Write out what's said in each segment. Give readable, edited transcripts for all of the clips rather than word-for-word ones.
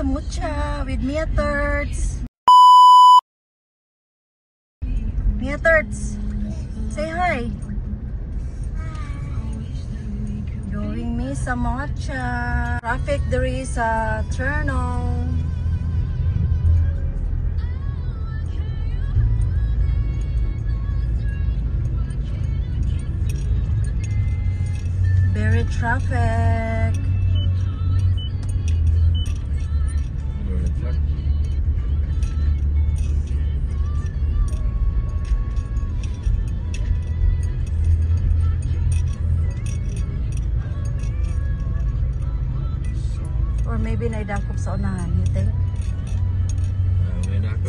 Mucha with Mia Thirds. Mia Thirds, say hi. Doing me some matcha. Traffic there is a Turno. Very traffic. Or maybe naidakop sa unahan, you think?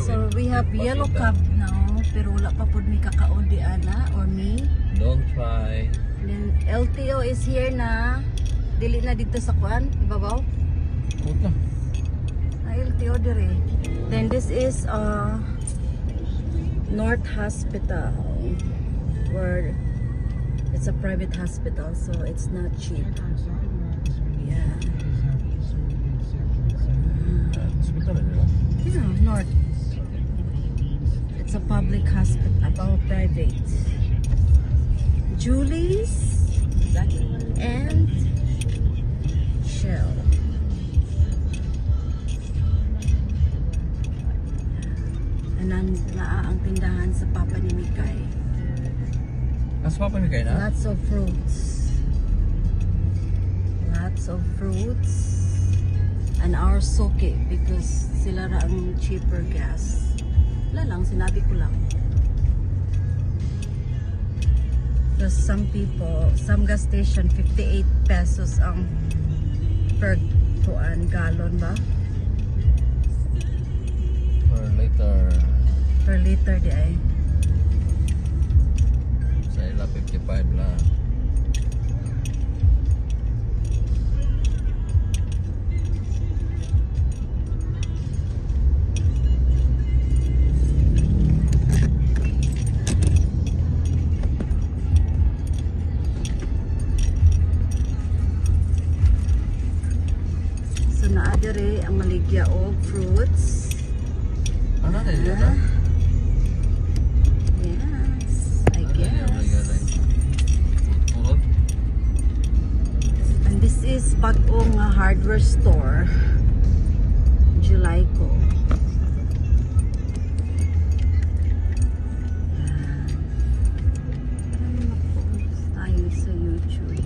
So we have yellow cab now, pero wala pa po mi kakaon di ana or me. Don't try. Then LTO is here na. Dili na dito sa kuan, ibabaw. Puta. LTO dire. Then this is North Hospital, where it's a private hospital, so it's not cheap. Yeah. Yeah, North. It's a public hospital, about private. Julie's and Shell. And ang tindahan sa Papa ni Mikay. Mas Papa ni Mikay na? Lots of fruits. Lots of fruits. And our soke because sila ra ang cheaper gas. Wala lang, sinabi ko lang. Because some people, some gas station 58 pesos ang per gallon ba? Per liter di ay. Sa ila 55 lang. So naadere ang maligya o fruits. Ano na yun? Yes, I guess. And this is bagong hardware store. Julyco. Tayo sa YouTube.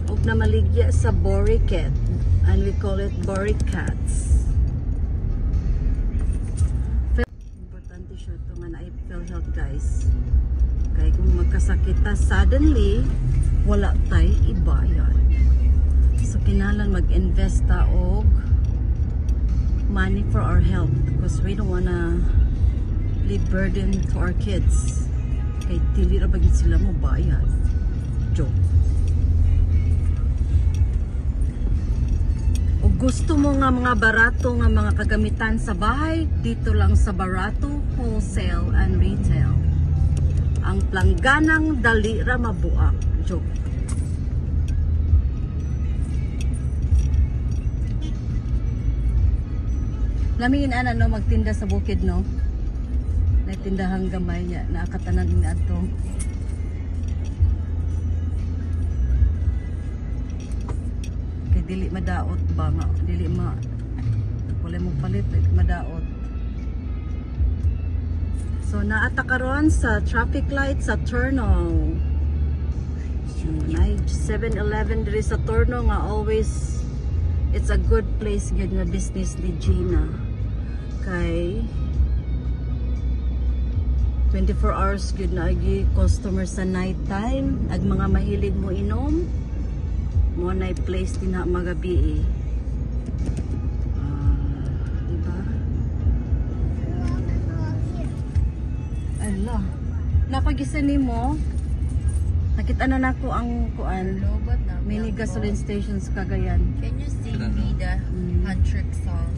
Huwag na maligya sa Boricat. And we call it Boricats. Ito nga na PhilHealth guys, kaya kung magkasakit ta suddenly wala tay ibayad, so kinahanglan mag-invest ta og money for our health because we don't wanna leave burden to our kids kay dili ra bagid sila mo bayad. Joke. O gusto mo nga mga barato nga mga kagamitan sa bahay, dito lang sa Barato Wholesale and Retail. Ang plangganang dali ra mabuak. Joke. Lamingin ana no magtinda sa bukid no. Nagtindahang gamay niya, nakatanan ni adto. Dili madaot ba nga, dili wala mo palit madaot. So naata karon sa traffic light sa Turno. 7-Eleven diri sa Turno nga always it's a good place gyud nga business ni Gina. Kay 24 hours gyud na agi customer sa night time, ag mga mahilig mo inom. Mo na place din na magabi diba? Ala napagisa ni mo nakita na nako ang kuan mini gasoline stations Cagayan. Can you sing me the Huntrick song?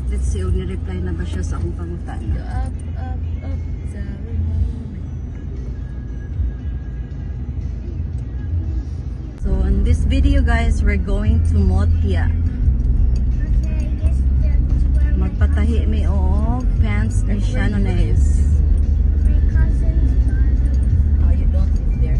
Let's see, ni-reply na ba siya sa akong pangutan. Up, sorry moment. So in this video guys, we're going to Motia. Okay, I guess the Lahi mi og pants ni Shannonese. Oh, you don't live there.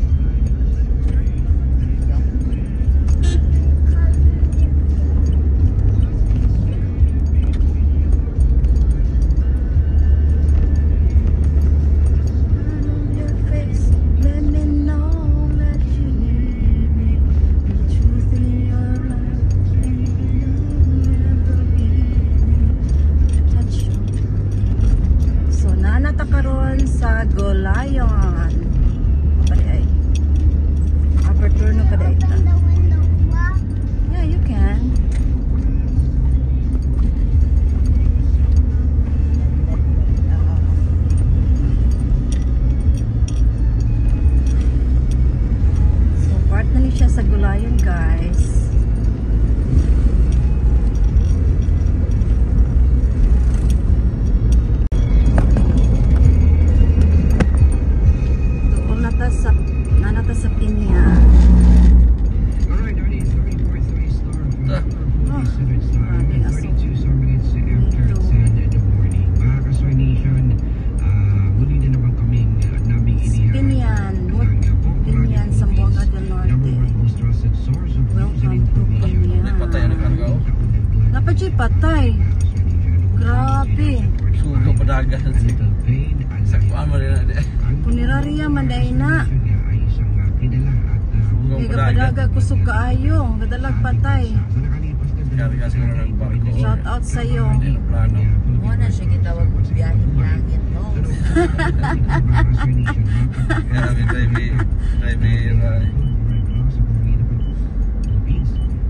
Your face, let me know that you need me. The truth in your life, and you never give me touch you. So nanata karon sa Golayon. Pare ay. Aperture no kada ita. Yeah, you can. So, part na ni siya sa Gulayan, guys. Doon nanata sa Pinya. Alright, Arnie, 34-3 star. Ah. Oh, Considered star. grabe, aso. 32 star minutes after 10 in the morning. Mga Kasoy Nation, muli na naman kaming naming inihaw. Pinyan, Pinyan, Zamboanga del Norte. Number one most trusted source of news and Welcome to information. Pinyan. Hindi patay ang nakargaw. Dapat siya patay. Grabe. Sugo pa dagan. Saktuan mo rin na. Punerarya manday na. Sugo Kaya pa dagan. kapadaga kusog kaayo. Gadalag patay. Karga siguro ng barko. Shout out sa'yo. Hindi na plano. Mo na siya gitawag og biyaheng langit, no? Kaya kami drive.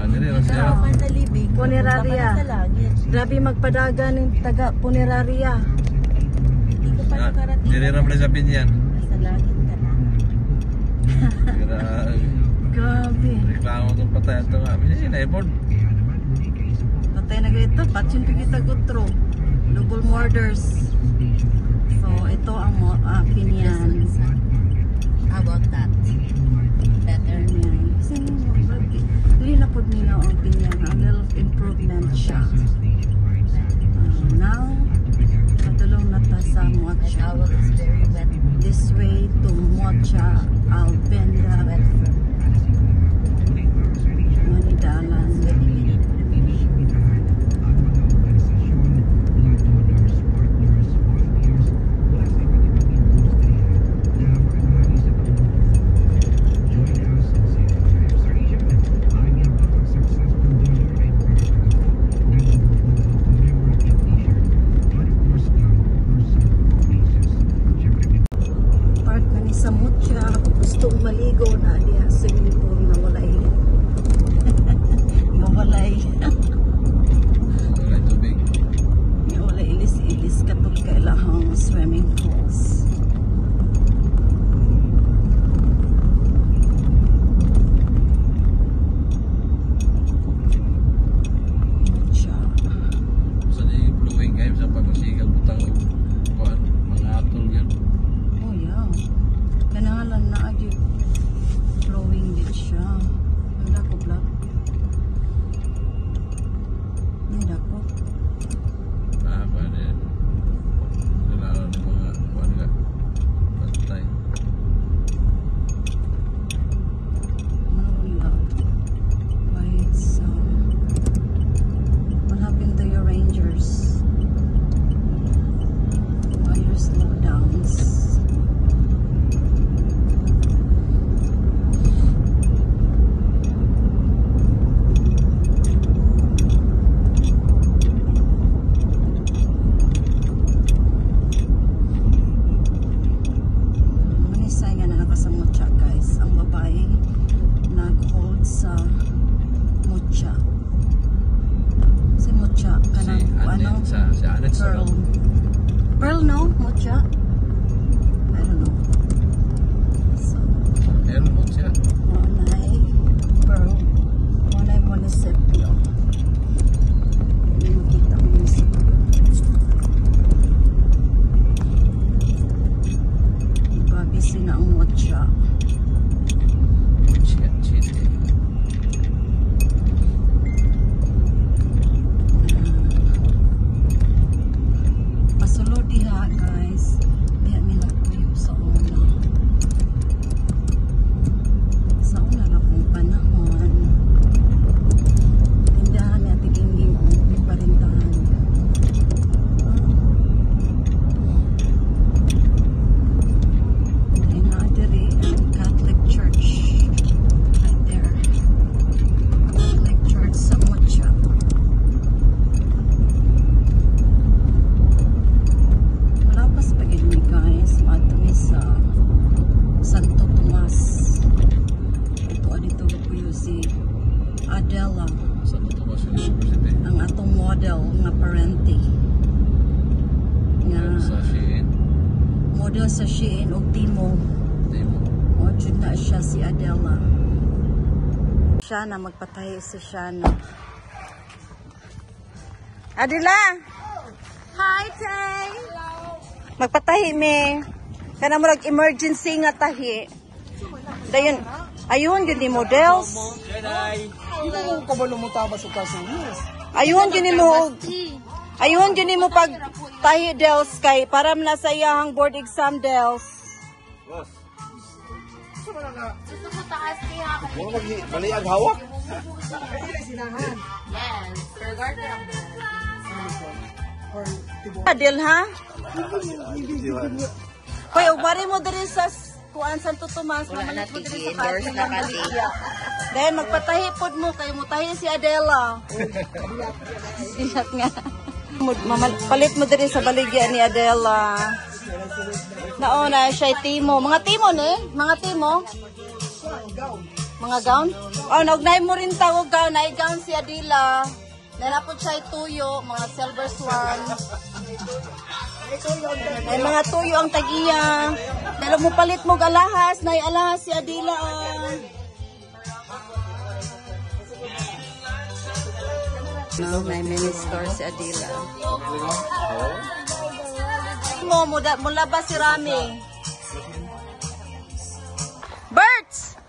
Ano rin ang siya? Sa manalibig. Punerarya. Sa langit. Grabe magpadaga ng taga punerarya. Hindi ka pa nakarating. Diriram na sa Pinyan. Nasa langit ka na. Grabe. Reklamo itong patay ito nga. Hindi, na-effort. Patay na ganito. Patsin pa kita gutro. Double murders. So, ito ang Pinyan. How about that? Better. Hindi na po nila ang Pinyan. A little improvement siya. Now, padulong na ta sa My Mocha. towel is very wet. This way to Mocha, Alvenda, Manidalan. Parenti. Nga Sa Shein. model sa Shein o Timo. O jud na siya si Adela. Siya na magpatahi si Shana. Adela! Hi, Tay! Magpatahi me. Kana mo emergency nga tahi. Dayon, ayun yun ni models. Ayun yun mo. Ayun yun mo pag tahi dels kay para na sa iyang board exam dels. Gusto ko taas niya. Mali ang hawak. Yes. Regard lang. Adel ha? Hoy, ugmari mo diri sa kuan Santo Tomas, Wala na, mamalit mo diri tigi. sa Endorse na kasi. Dahil magpatahi pod mo kayo mo tahi si Adela. Ingat nga. Palit mo diri sa baligya ni Adela. Nauna siya Timo. Mga Timo ni? Mga Timo? Mga gown? Oh, naugnay mo rin tawag gown. Ay gown si Adela. Nanapod siya tuyo, mga silver swan. Ay mga tuyo ang tagiya. Pero mo palit mo alahas, nay alahas si Adila. No, may mini store si Adila. Mula ba si Rami? Birds!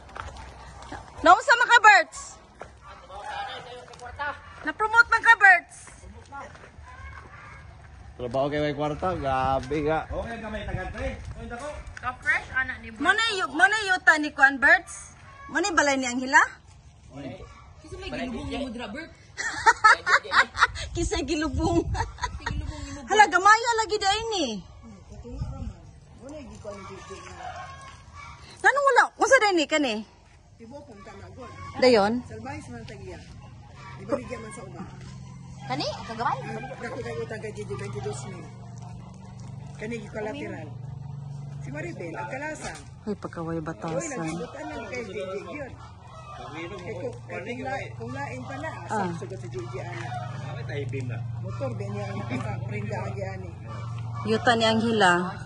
Nausa man ka, Birds? Na-promote man ka, Birds? Trabaho kay may kwarta, gabi nga. Ka-fresh, anak ni Muna yuta ni Kuan, Birds? Muna balay ni Anghila? Kasi may ginubong ni Mudra, Bert. Kisay gilubong. Hala, gamaya lagi dahil ni. Nanong wala? Masa dahil ni ka ni? Dayon? Salbais man tagiya. Ibaligyan man sa uba. Kani? Kagaway? Dako kayo taga Gigi 22 ni. Kani kolateral. Si Maribel ang kalasa. Ay, pagkaway Oy, batasan. nagsugutan lang kay Gigi yun. Kung lain pa na, sugot si Gigi ana. Motor din niya ang nakaprinda agi ani. Yuta ni Anghila.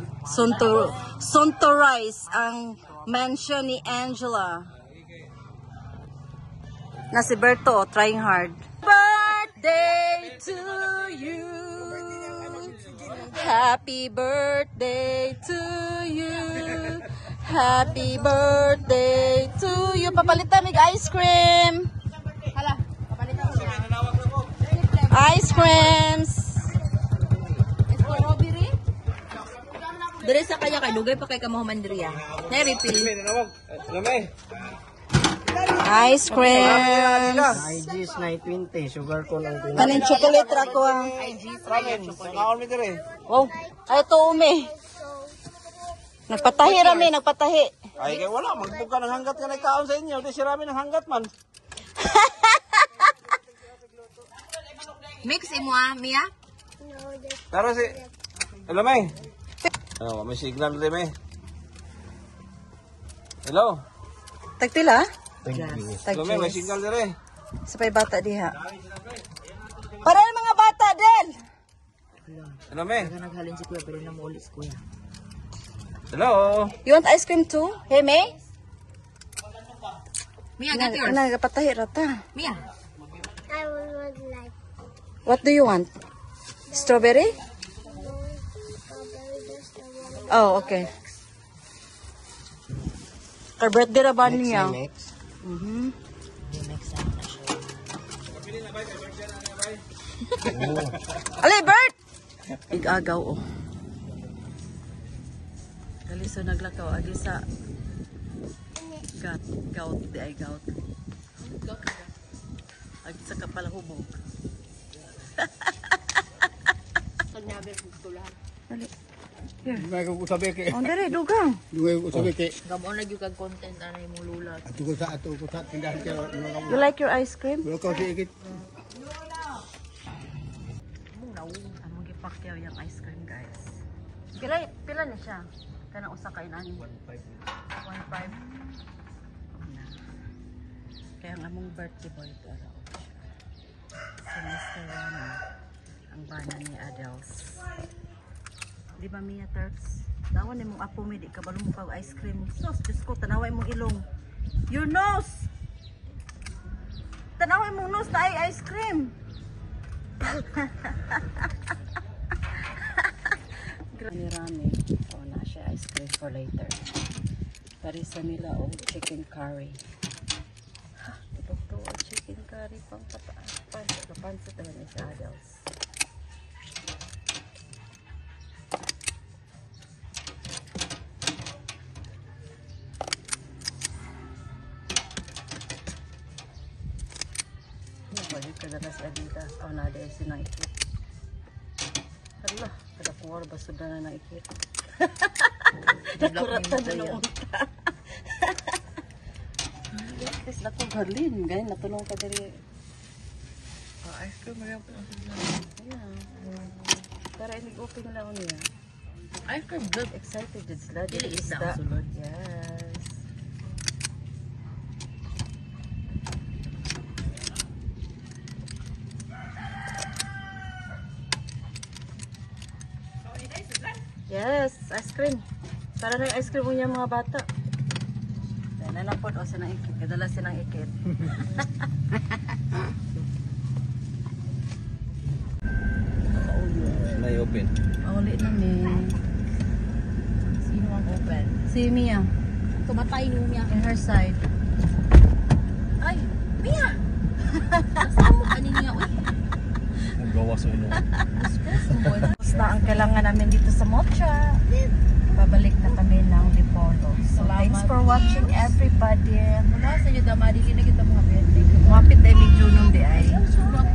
Sonto Rice ang mansion ni Angela. Na si Berto, trying hard. Birthday to you. Happy birthday to you. Happy birthday to you. Papalitan mig ice cream. Hala, kapalitan mo niya. Ice creams. Strawberry? Dere sa kanya kay dugay pa kay kamahumandriya. Na refill. Ice creams. IG's 920, sugar ko lang din. Kanin chocolate ra ko ang. Wow. Ay to umi. Nagpatahi rami, nagpatahi. Ay, kaya wala. Magbuka ng hanggat ka na ikaon sa inyo. Di sirami ng hanggat man. Mix imo Mia? Pero si... Hello, May. Oh, may signal din, May. Hello. Tagpila? Hello, May. May signal din, eh. Sa pay bata diha. Para ang mga bata din. Hello, May. Naghalin si Kuya pero namulis Kuya. Hello. You want ice cream too? Hey, May? Mia, get yours. Nagpatahi rata. Mia. I would like What do you want? Strawberry? Oh, okay. Ka birthday ra ba niya? Mhm. Ali, Bert! Igagaw, oh. Gali so naglakaw, agi sa gout, di ay gout. Agi sa kapalahubog. Dali. Dugay ko sabi kay. Oh, dali, dugang. Dugay ko sabi kay. Gamo na gyud kag content ana imong lulat. Ato ko sa tindahan kay mga You like your ice cream? Wala ko sigit. Among gipakyaw yung ice cream, guys. Pila na siya? Kanang usa ka inani. 1.5. Kaya ang among birthday boy ito araw. Si Mr. Rana. ang bana ni Adels. Di ba Mia Turks? Tawan mong apo may di ka balo mo pag ice cream. Sus, Diyos ko, tanaway mong ilong. Your nose! Tanaway mong nose na ay ice cream. Rami. Oh, na siya ice cream for later. Parisa nila o chicken curry. Ha, ito chicken curry pang papansa naman ni sa Adels. Balik ka na si Adita. O na dahil sinangikit. Hala, kada kuwar basod na naikit. Nakuratan na ng unta. Yes, naku Garlin. Ganyan, natulong ka dali. Ice cream na po. Ayan. Para inig-open na lang niya. Ice cream good. Excited dyan sila. Dili isda ang sulod. Yes. Yes, ice cream. Para na ice cream niya mga bata. Dahil na po o sinang ikit. Kadala sinang ikit. Na open. Uli na mi. Sino ang open? Si Mia. Tumatay niya. In her side. Ay, Mia! Kasama ka niya. Uy, Nagawa sa ulo. Basta ang kailangan namin dito sa Mocha. Babalik na kami ng Dipolo. So, thanks for watching everybody. wala sa inyo damari. Hindi na kita mga birthday. Mapit ay medyo nung di ay. Sobrang